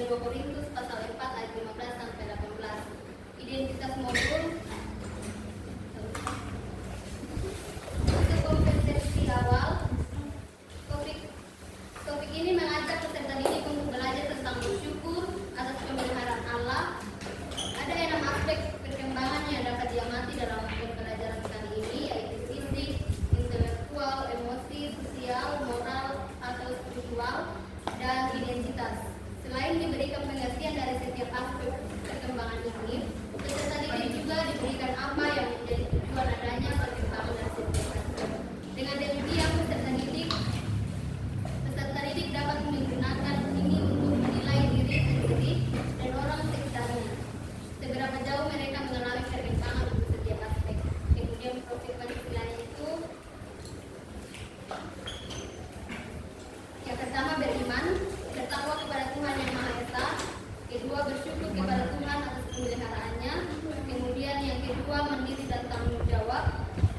dari 2 Korintus pasal 4 ayat 15 sampai 18. Identitas modul. Untuk konsepsi awal, topik ini mengajak peserta didik untuk belajar tentang bersyukur atas pemeliharaan Allah. Ada 6 aspek perkembangan yang dapat diamati dalam pembelajaran kali ini, yaitu fisik, intelektual, emosi, sosial, moral atau spiritual, dan identitas. Selain diberikan pengertian dari setiap aspek perkembangan ini, peserta didik juga diberikan apa yang menjadi tujuan adanya perkembangan dari setiap aspek. Dengan demikian peserta didik dapat menggunakan ini untuk menilai diri sendiri dan orang sekitarnya. Seberapa jauh mereka mengalami perkembangan untuk setiap aspek. Kemudian profil penilaian itu, yang pertama beriman, bertakwa kepada Tuhan yang Maha Esa. Kedua, bersyukur kepada Tuhan atas pemeliharaannya. Kemudian yang kedua, mandiri dan tanggung jawab.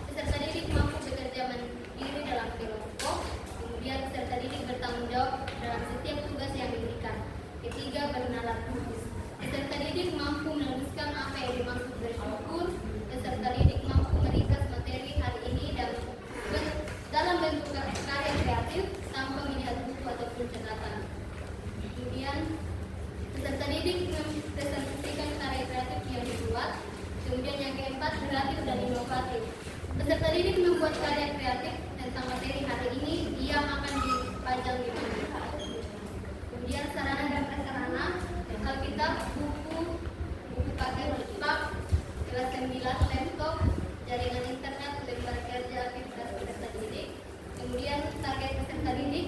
Peserta didik mampu bekerja mandiri dalam kelompok. Kemudian peserta didik bertanggung jawab dalam setiap tugas yang diberikan. Ketiga, bernalar kudus. Peserta didik mampu meneruskan apa yang dimaksud bersyukur. Peserta didik mampu meringkas materi hari ini dalam bentuk karya kreatif tanpa melihat buku ataupun catatan. Kemudian peserta didik mempresentasikan karya kreatif yang dibuat. Kemudian yang keempat, kreatif dan inovatif. Peserta didik membuat karya kreatif tentang materi hari ini yang akan dipajang di buku. Kemudian sarana dan prasarana, Alkitab, buku paket lengkap, kelas 9, laptop, jaringan internet, lembar kerja aktivitas peserta didik. Kemudian target peserta didik,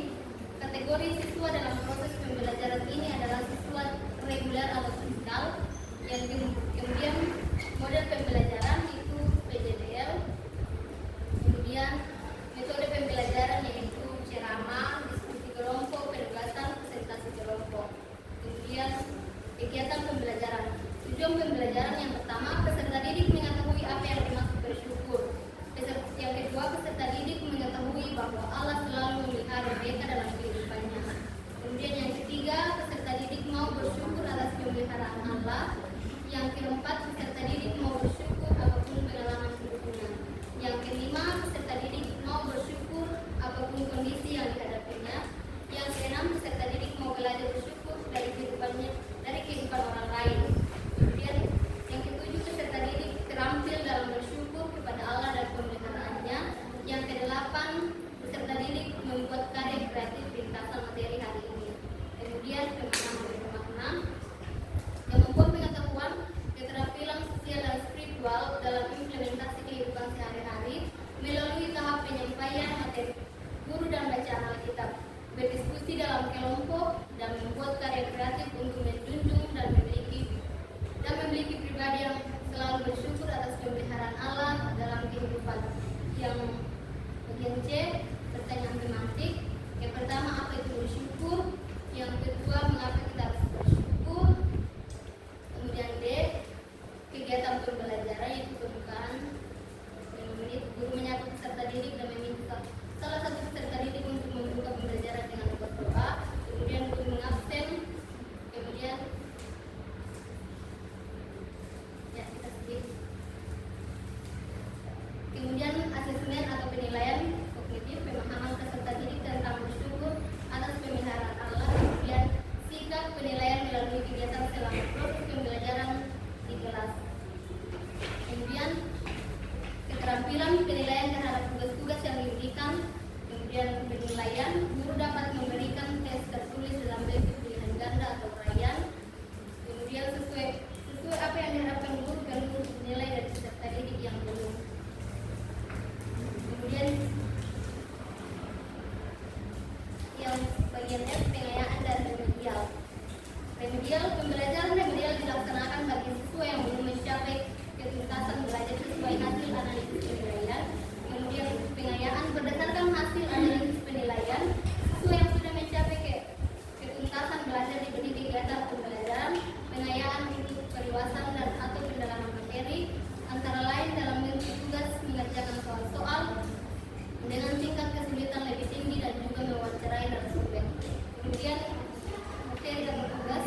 kategori siswa dalam proses pembelajaran ini adalah siswa reguler atau fiskal. Yang kemudian model pembelajaran itu PJDL. Kemudian metode pembelajaran yaitu ceramah, diskusi kelompok, penugasan, presentasi kelompok. Kemudian kegiatan pembelajaran. Tujuan pembelajaran yang pertama, peserta didik mengetahui apa yang dimaksud bersyukur. Yang kedua, peserta didik mengetahui bahwa Allah selalu memelihara mereka dalam kehidupannya. Kemudian yang ketiga, peserta didik mau bersyukur atas pemeliharaan Allah. Yang keempat, peserta didik mau bersyukur apapun pengalaman hidupnya. Yang kelima, peserta didik mau bersyukur apapun kondisi yang dihadapinya. Yang keenam, peserta didik mau belajar bersyukur dari kehidupan orang lain. Kemudian yang ketujuh, peserta didik terampil dalam bersyukur kepada Allah dan pemeliharaannya. Yang kedelapan, peserta didik membuat karya kreatif ringkasan materi hari ini. Kemudian kemakna yang membuat pengetahuan, keterampilan sosial dan spiritual dalam implementasi kehidupan sehari-hari melalui tahap penyampaian materi guru dan bacaan Alkitab, berdiskusi dalam kelompok, dan membuat karya kreatif untuk menjunjung dan memiliki pribadi yang selalu bersyukur atas pemeliharaan Allah dalam kehidupan. Yang bagian C, pertanyaan tematik. Yang pertama, apa itu bersyukur? Yang kedua, mengapa kita harus bersyukur? Kemudian D, kegiatan pembelajaran yaitu pembukaan. Guru menyapa peserta didik dan meminta salah satu peserta didik untuk membuka pembelajaran dengan berdoa. Kemudian guru mengabsen. Kemudian Kemudian asesmen atau penilaian kognitif, pemahaman peserta didik tentang bersyukur atas pemeliharaan Allah. Kemudian sikap penilaian melalui kegiatan selama proses pembelajaran di kelas. Kemudian keterampilan penilaian terhadap tugas-tugas yang diberikan. Kemudian penilaian, guru dapat memberikan tes tertulis dalam bentuk pilihan ganda atau uraian. Kemudian sesuai apa yang diharapkan guru dan guru menilai dari peserta didik yang belum. Kemudian yang bagian F, pengayaan dan remedial. Pembelajaran remedial dilaksanakan bagi siswa yang belum mencapai ketuntasan belajar sesuai hasil analisis penilaian. Kemudian pengayaan berdasarkan hasil analisis penilaian, siswa yang sudah mencapai ketuntasan belajar diberi kegiatan pembelajaran pengayaan untuk perluasan dan atau pendalaman materi, antara lain dalam bentuk tugas mengerjakan soal-soal dengan tingkat kesulitan lebih tinggi dan juga mewawancarai narasumber. Kemudian materi dan tugas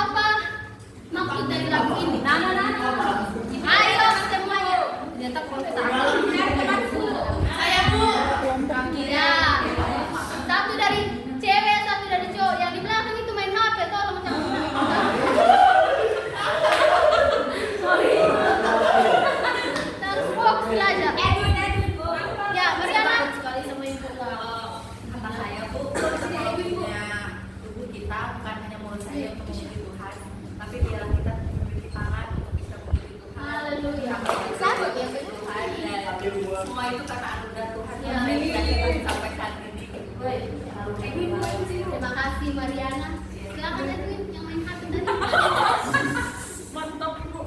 apa maksud dari lagu ini? Ayo semuanya. Nyetak kontak. Saya Bu. Ya. Satu dari cewek, satu dari cowok. Yang di belakang itu main HP, tolong macam harus fokus belajar. Ya, Mariana. Sekali sama ibu kata saya Bu, tubuh kita bukan hanya mulut saya untuk memuji Tuhan, tapi biar kita memiliki tangan untuk bisa memuji Tuhan. Haleluya. Sama ya Tuhan. Dan semua itu karena anugerah Tuhan yang kita sampaikan ini. Terima kasih Mariana. Silakan Edwin yang main HP tadi. Mantap Ibu.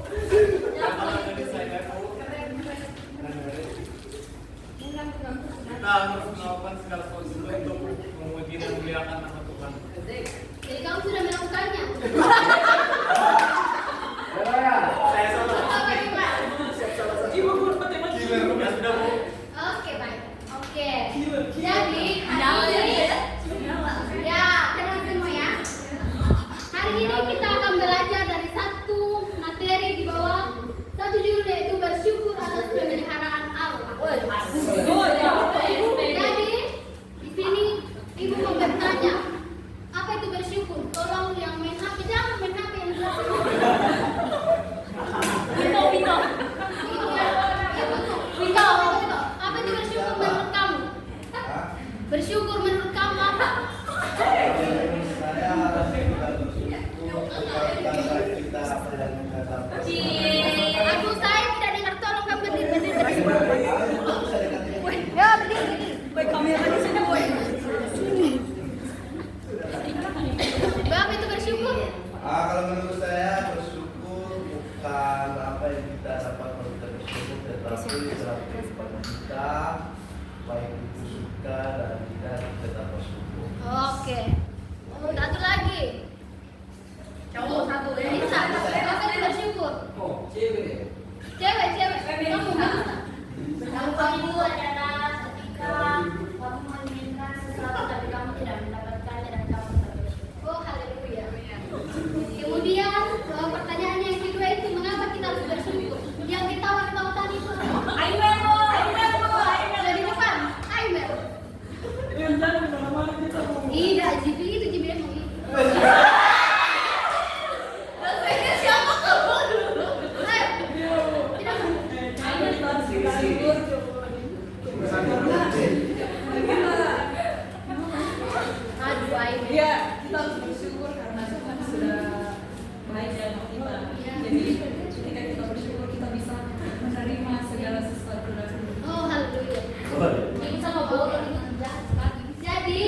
Kita harus melakukan segala sesuatu untuk memuji dan memuliakan nama Tuhan. Jadi kamu sudah melakukannya. Saya salah. Apa Ibu? Killer, ya sudah Bu. Oke baik. Oke. Jadi hari ini ya tenang semua ya. Hari ini kita akan belajar dari satu materi di bawah satu judul yaitu bersyukur atas pemeliharaan Allah. Jadi di sini Ibu mau bertanya, apa itu bersyukur? Tolong yang main HP jangan main HP yang belakang. Vito. Apa itu bersyukur menurut kamu? Bersyukur menurut kamu apa? Aku saya tidak dengar, tolong kamu berdiri. Ya berdiri. Bapak itu bersyukur. Kalau menurut saya bersyukur bukan apa yang kita dapat kalau kita bersyukur, tetapi dalam kehidupan kita baik itu suka dan tidak tetap bersyukur. Oke. Satu lagi. Cowok satu ya. Bisa. Apa itu bersyukur? Cewek. Kamu bisa. Yang kedua adalah ketika kamu menginginkan sesuatu tapi kamu tidak mendapatkannya dan kamu bersyukur. Oh haleluya. Kemudian pertanyaan yang kedua itu mengapa kita harus bersyukur? Yang ketawa tadi itu Aimer. sudah di depan. Aimer. Tidak, Jibi itu Jibi emang itu. Rasanya siapa kamu dulu? Ayo. Tidak. Aduh, Aimer. Iya, kita harus bersyukur karena Tuhan sudah baik dalam kita. Jadi ketika kita bersyukur kita bisa menerima segala sesuatu dari Tuhan. Oh haleluya. Ini sama bola ini jahat sekali. Jadi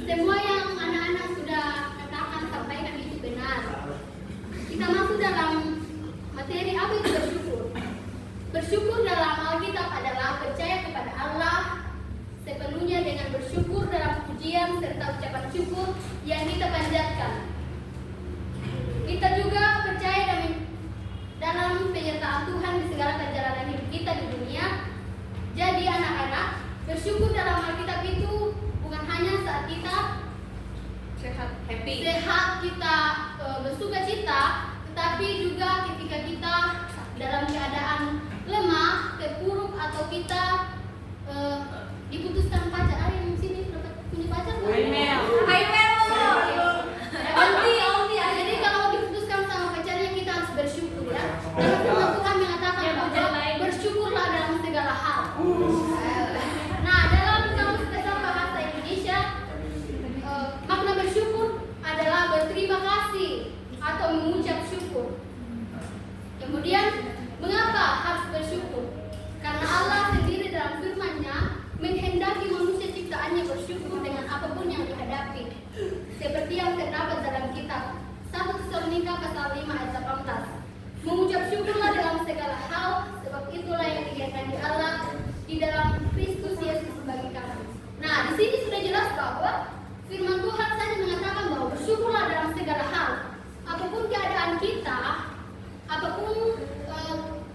semua yang anak-anak sudah katakan sampaikan itu benar. Kita masuk dalam materi apa itu bersyukur. Bersyukur dalam Alkitab adalah percaya kepada Allah sepenuhnya dengan bersyukur dalam pujian serta ucapan syukur yang kita panjatkan. Kita juga percaya dalam penyertaan Tuhan di segala perjalanan hidup kita di dunia. Jadi anak-anak, bersyukur dalam Alkitab itu bukan hanya saat kita Sehat, happy. sehat, kita bersuka cita, tetapi juga ketika kita dalam keadaan lemah, terpuruk atau kita diputuskan pacar. Ada yang di sini dapat punya pacar nggak? Onti. Jadi kalau diputuskan sama pacarnya kita harus bersyukur ya. Karena firman Tuhan mengatakan bahwa bersyukurlah dalam segala hal. Nah, dalam kamus besar bahasa Indonesia, makna bersyukur adalah berterima kasih atau mengucap syukur. Kemudian, mengapa harus bersyukur? Karena Allah sendiri dalam firman-Nya menghendaki manusia ciptaannya bersyukur dengan apapun yang dihadapi. Seperti yang terdapat dalam kitab 1 Tesalonika pasal 5 ayat 18. Mengucap syukurlah dalam segala hal, sebab itulah yang dikehendaki Allah di dalam Kristus Yesus bagi kami. Nah, di sini sudah jelas bahwa firman Tuhan saja mengatakan bahwa bersyukurlah dalam segala hal. Apapun keadaan kita, apapun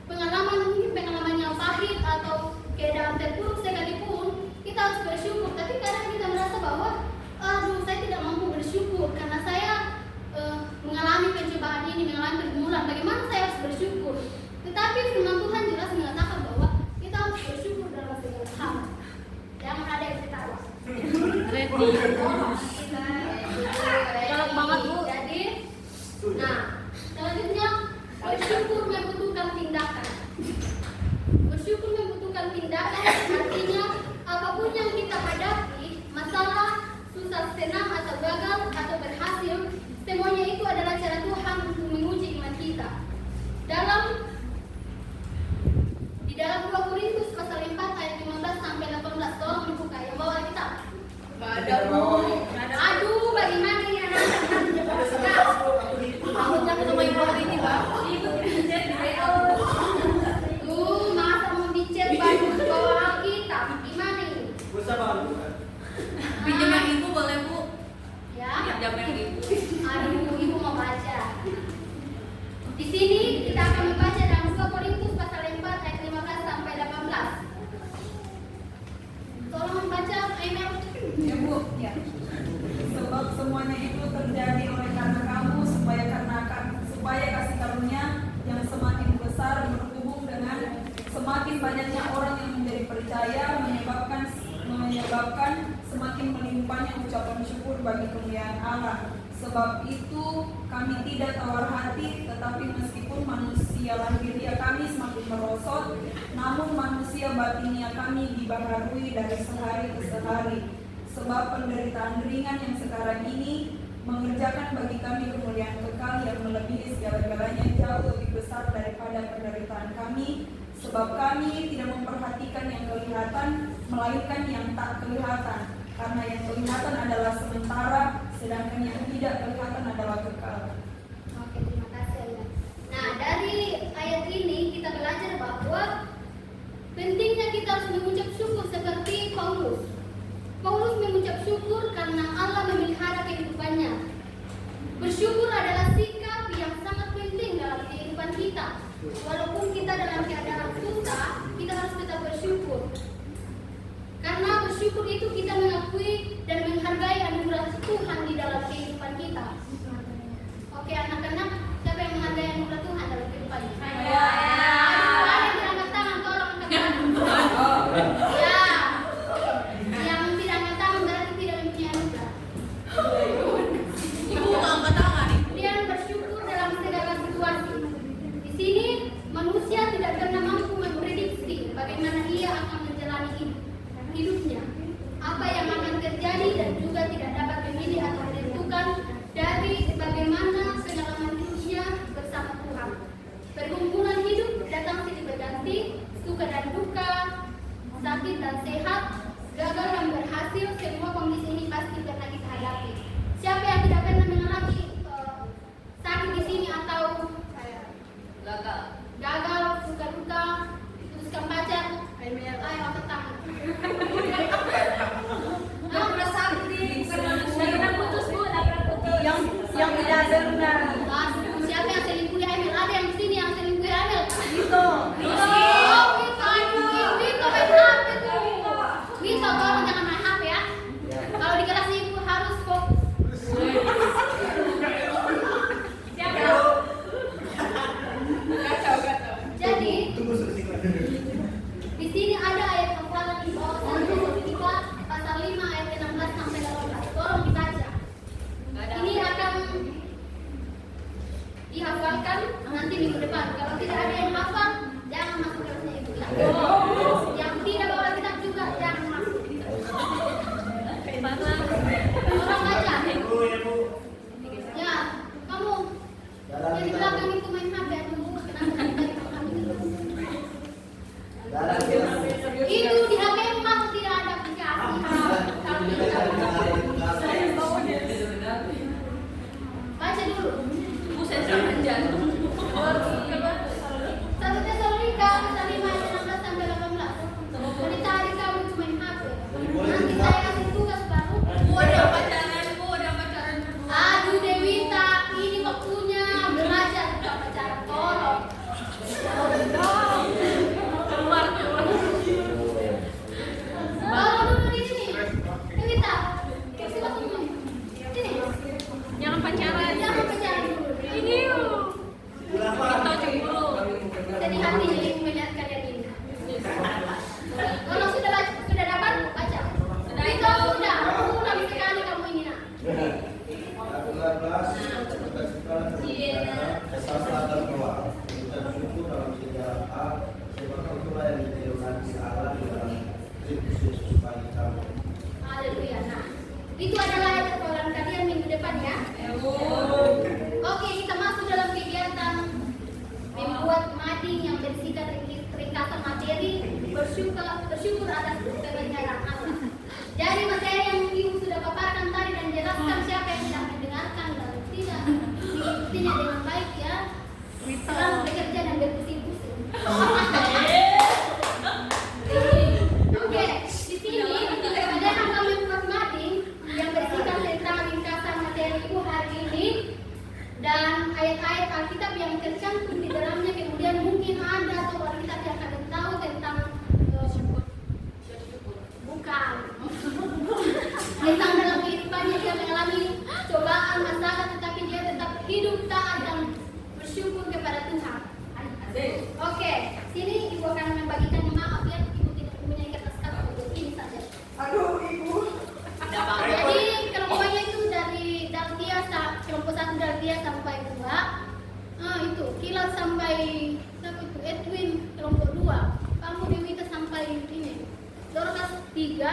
pengalaman yang pahit atau keadaan terpuruk sekalipun, kita harus bersyukur. Tapi kadang kita merasa bahwa, aduh, saya tidak mampu bersyukur karena saya mengalami pencobaan Galak banget Bu. Jadi, nah selanjutnya bersyukur membutuhkan tindakan. Bersyukur membutuhkan tindakan artinya apapun yang kita hadapi, masalah, susah, senang atau gagal atau berhasil, semuanya itu adalah cara Tuhan untuk menguji iman kita. Di dalam 2 Korintus pasal 4 ayat 15 sampai 18, tolong dibuka yang bawa kita. Aduh, bagaimana ini anak-anak? Takutnya ketemu ibu hari ini, Bang. Masa mau dicet baru bawa Alkitab? Gimana ini? Pinjam yang ibu boleh, Bu? Ya. Pinjam yang ibu. Aduh, ibu mau baca. Di sini kita akan membaca dalam 2 Korintus pasal 4 ayat 15 sampai 18. Tolong membaca, Emel. Ya, Bu. Ya. Sebab semuanya itu terjadi oleh karena kamu, supaya kasih karunia yang semakin besar berhubung dengan semakin banyaknya orang yang menjadi percaya menyebabkan semakin melimpahnya ucapan syukur bagi kemuliaan Allah. Sebab itu kami tidak tawar hati, tetapi meskipun manusia lahiriah kami semakin merosot, namun manusia batinia kami dibaharui dari sehari ke sehari. Sebab penderitaan ringan yang sekarang ini mengerjakan bagi kami kemuliaan kekal yang melebihi segala-galanya jauh lebih besar daripada penderitaan kami. Sebab kami tidak memperhatikan yang kelihatan, melainkan yang tak kelihatan. Karena yang kelihatan adalah sementara, sedangkan yang tidak kelihatan adalah kekal. Oke, terima kasih Ayah. Nah, dari ayat ini kita belajar bahwa pentingnya kita harus mengucap syukur seperti Paulus. Paulus mengucap syukur karena Allah memelihara kehidupannya. Bersyukur adalah sikap yang sangat penting dalam kehidupan kita. Walaupun kita dalam keadaan susah, kita harus tetap bersyukur. Karena bersyukur itu kita mengakui dan menghargai anugerah Tuhan di dalam kehidupan kita. Oke anak-anak, siapa yang menghargai anugerah Tuhan dalam kehidupannya? Saya. Aduh, ada yang angkat tangan, tolong angkat tangan. Ya, yang tidak angkat tangan berarti tidak mempunyai anugerah. Ibu nggak angkat tangan. Kemudian bersyukur dalam segala situasi. Di sini manusia tidak pernah mampu memprediksi bagaimana ia akan menjalani hidupnya, apa yang akan terjadi dan juga tidak dapat memilih atau menentukan dari bagaimana pengalaman hidupnya bersama Tuhan. Pergumulan hidup datang silih berganti, suka dan duka, sakit dan sehat, gagal dan berhasil, semua kondisi ini pasti pernah kita hadapi. Siapa yang tidak pernah mengalami sakit di sini atau gagal, suka duka, putuskan pacar? Ayo angkat tangan. Yang udah sakit, Pernah putus Bu, pernah putus. yang tidak benar. Siapa yang selingkuh Emil? Ada yang di sini yang selingkuh Emil? Itu. Oh, Wito main HP tuh. Wito, tolong jangan main HP ya. Kalau di kelas ibu harus fokus. Siapa? Jadi di sini ada ayat hafalan di bawah sana kita pasal 5 ayat 16 sampai 18. Tolong dibaca. Ini akan dihafalkan nanti minggu depan. Kalau tidak ada yang hafal, jangan masuk kelasnya ibu ya. Yang tidak bawa kitab juga jangan masuk. Tolong baca. Ya, kamu yang di belakang itu main HP atau kenapa dari belakang itu? Itu di HP memang tidak ada aplikasi. Baca dulu. Bu, saya serangan jantung. 1 Tesalonika pasal 5 ayat 16 sampai 18. Kalau ditarik kamu itu main HP. Nanti saya kasih tugas baru. Bu, udah pacaran, Bu, udah pacaran. Aduh Dewita, ini waktunya belajar bukan pacaran. Tolong. Tolong dulu di sini. Dewita, kasih waktu dulu. Sini. Jangan pacaran. Jangan pacaran dulu. Ini yuk. Kita Kesalahan doa. Kita bersyukur dalam sejarah A, sebab itulah yang ditirunasi Allah di dalam Kristus Yesus bagi kamu. Haleluya. Nah, itu adalah ayat pertolongan kalian minggu depan ya. Oke, kita masuk dalam kegiatan membuat mading yang berisikan ringkasan materi bersyukur atas kebenaran Allah. Dari materi yang ibu sudah paparkan tadi dan jelaskan siapa yang tidak mendengarkan dan tidak mengikutinya dengan baik ya, selalu bekerja dan berpusing-pusing. Oke, di sini ada akan membuat mading yang berisikan tentang ringkasan materi ibu hari ini dan ayat-ayat Alkitab yang tercantum di dalamnya. Kemudian mungkin ada atau Alkitab yang kalian tahu tentang bukan tentang dalam kehidupannya dia mengalami cobaan masalah tetapi dia tetap hidup taat dan bersyukur kepada Tuhan. Oke, sini ibu akan membagikan, maaf ya ibu tidak punya kertas kata untuk ini saja. Aduh, Ibu. Jadi kelompoknya itu dari Daltia, kelompok 1 Daltia sampai 2. Itu Kilat sampai siapa itu Edwin, kelompok 2. Kamu Dewita sampai ini. Dorcas 3,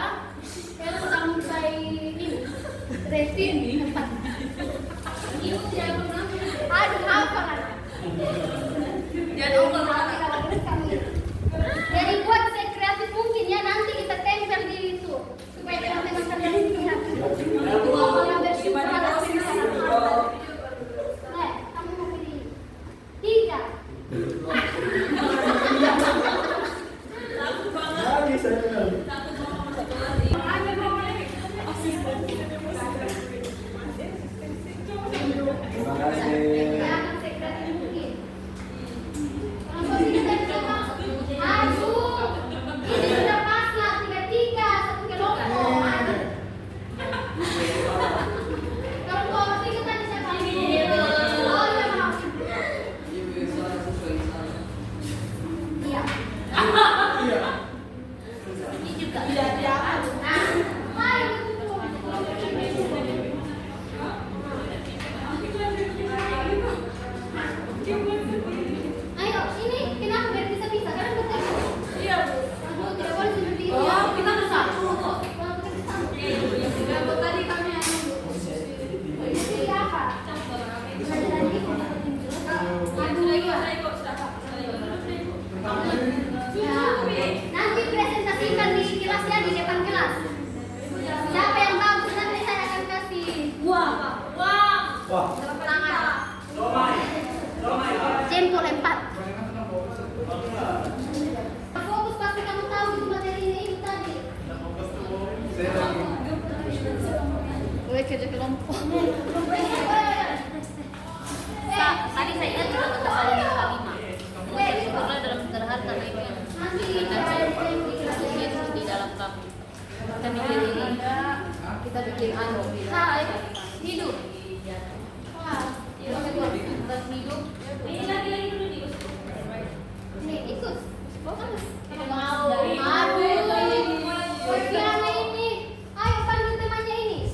Ella sampai ini. Revin 4. Ibu tidak pernah. Aduh, apa kan? Jadi buat saya kreatif mungkin ya, nanti kita tempel di itu supaya teman-teman kalian lihat. Yang bersyukur atas kebenaran Allah. Nah, kamu mau pilih 3. Terima kasih. Ya, saya kreatif mungkin. Kalau kita coba, aduh, ini sudah pas lah 3-3 satu kelompok. Kelompok 3 tadi siapa? Oh iya maaf. Iya. Ini juga. Nah, ayo. Ayo, ini kenapa biar bisa-bisa? Kan betul. Iya, Bu. Aduh, tidak boleh seperti itu. Oh, kita ada 1. Tadi kami ada dulu. Ini apa? Aduh, iya. Nanti presentasikan di kelas ya, di depan kelas. Siapa yang bagus nanti saya akan kasih. Wah. Tangan. Jempol 4. Fokus pasti kamu tahu itu materinya itu tadi. Gue kerja kelompok. Tadi saya ingat kita tetap ada di 5. Bersyukurlah dalam segala hal karena itu yang Yesus di dalam kami. Kita bikin ini, kita bikin Hai, hidup. Wah, hidup. Ini lagi dulu di. Ini ikut. Bagus. Mau. Piala ini. Ayo panggil temannya ini.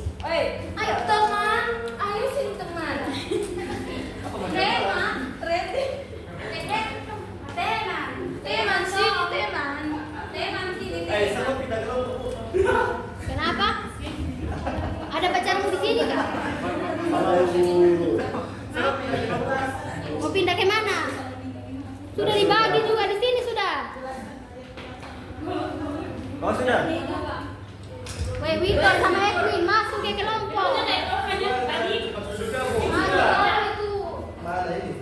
Ayo teman. Ayo sini teman. Teman. Teman sini teman. Teman sini teman. Kenapa? Ada pacarmu di sini kak? Mau pindah ke mana? Sudah dibagi juga di sini sudah. Oh sudah. Wei Wito sama Edwin masuk ke kelompok. Masuk itu. Mana ini?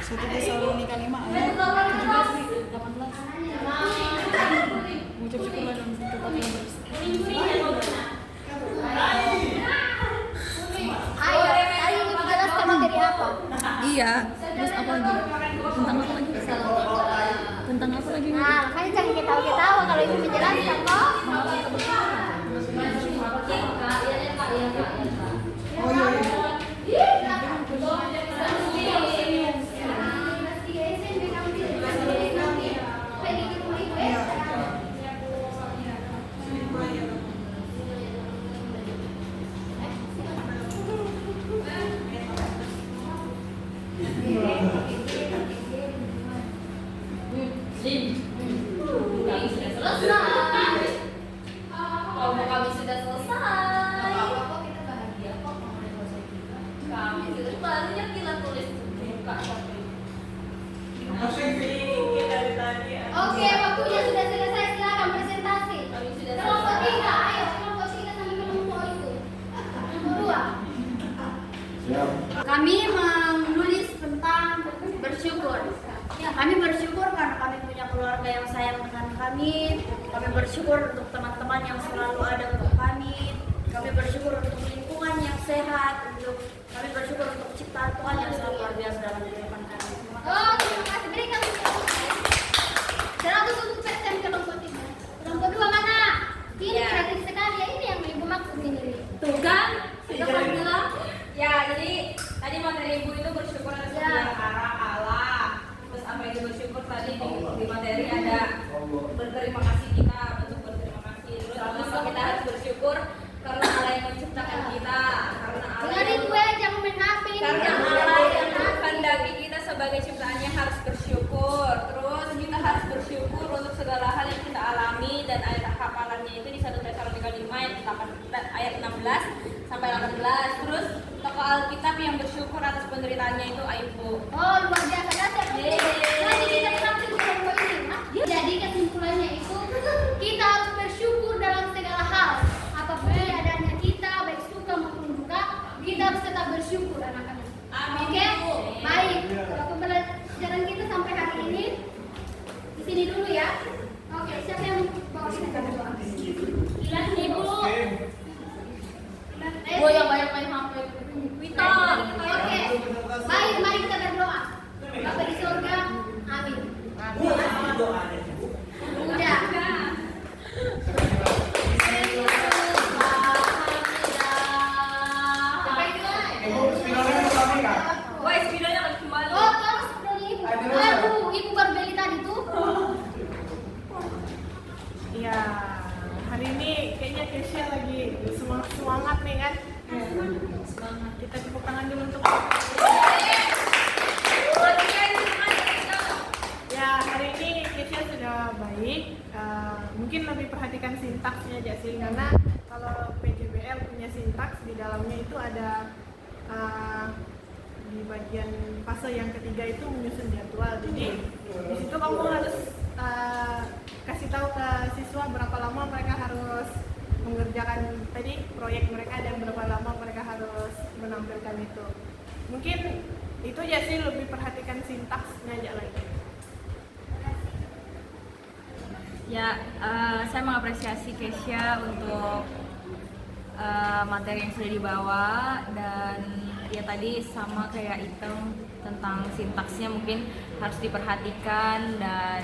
Satu Tesalonika 5 ayat 17 18. Mengucap syukurlah dalam tempat yang bersih. Ayo, tadi ibu jelaskan materi apa? Iya. Terus apa lagi? Tentang apa lagi? Tentang apa lagi? Nah, makanya jangan ketawa-ketawa kalau ibu menjelaskan kok. Oh iya. kami. Barunya kita tulis muka tapi. Oke, waktunya sudah selesai. Silakan presentasi. Kami sudah Kelompok selesai. 3, ayo kelompok 3 sampai kelompok itu. Kelompok 2. Kami menulis tentang bersyukur. Ya, kami bersyukur karena kami punya keluarga yang sayang dengan kami. Kami bersyukur untuk teman-teman yang selalu ada untuk kami. Kami bersyukur untuk lingkungan yang sehat. Kami bersyukur untuk ciptaan Tuhan yang sangat luar biasa dalam kehidupan kami. Oh, terima kasih. Berikan 100 untuk persen kelompok 3. Kelompok 2 mana? Ini Ya. kreatif sekali ya, ini yang ibu maksud ini. Tuh kan? Sudah Iya. kamu bilang? Ya, jadi tadi materi ibu itu bersyukur atas Ya. arah Allah. Terus apa itu bersyukur tadi di materi ada berterima kasih kita, bentuk berterima kasih. Terus kenapa kita harus bersyukur? Karena Allah yang menciptakan kita, karena Allah Dengar yang itu ya, jangan main HP ini. karena Allah yang menghendaki kita sebagai ciptaannya harus bersyukur. Terus kita harus bersyukur untuk segala hal yang kita alami, dan ayat hafalannya itu di 1 Tesalonika 5 ayat 16 sampai 18. Terus tokoh Alkitab yang bersyukur atas penderitaannya itu Ayub. Oh, luar biasa. Yeay. Nanti kita sampai ke kelompok ini. Jadi kesimpulannya itu kita harus bersyukur dalam segala hal. Apapun keadaannya kita, baik suka maupun duka, kita harus tetap bersyukur anak-anak. Amin. Oke? Baik. Kalau pembelajaran kita sampai hari ini di sini dulu ya. Oke, siapa yang bawa kita ke doa? Hilang Ibu. Gue yang banyak main HP. Wita. Oke. Baik, mari kita berdoa. Bapa di surga, amin. Udah. Woi, sepedanya lagi kembali. Oh, terus ibu. Aduh, ibu baru beli tadi tuh. Ya, hari ini kayaknya Kesia lagi semangat nih kan. Kita tepuk tangan dulu untuk. Ya, hari ini Kesia sudah baik. Mungkin lebih perhatikan sintaksnya aja sih, karena kalau PJBL punya sintaks di dalamnya itu ada di bagian fase yang ketiga itu menyusun jadwal. Jadi di situ kamu harus kasih tahu ke siswa berapa lama mereka harus mengerjakan tadi proyek mereka dan berapa lama mereka harus menampilkan itu. Mungkin itu aja sih, lebih perhatikan sintaksnya aja lagi. Ya, saya mengapresiasi Kesia untuk materi yang sudah dibawa, dan ya tadi sama kayak Iteng tentang sintaksnya mungkin harus diperhatikan, dan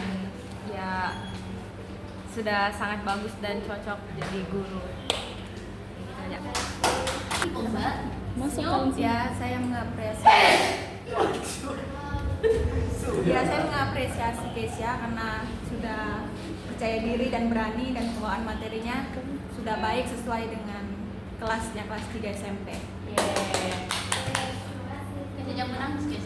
ya sudah sangat bagus dan cocok jadi guru. Gitu aja. Ya, saya mengapresiasi Kesia karena sudah percaya diri dan berani, dan pembawaan materinya sudah baik sesuai dengan kelasnya, kelas 3 SMP. Kesia jangan menangis, Kes.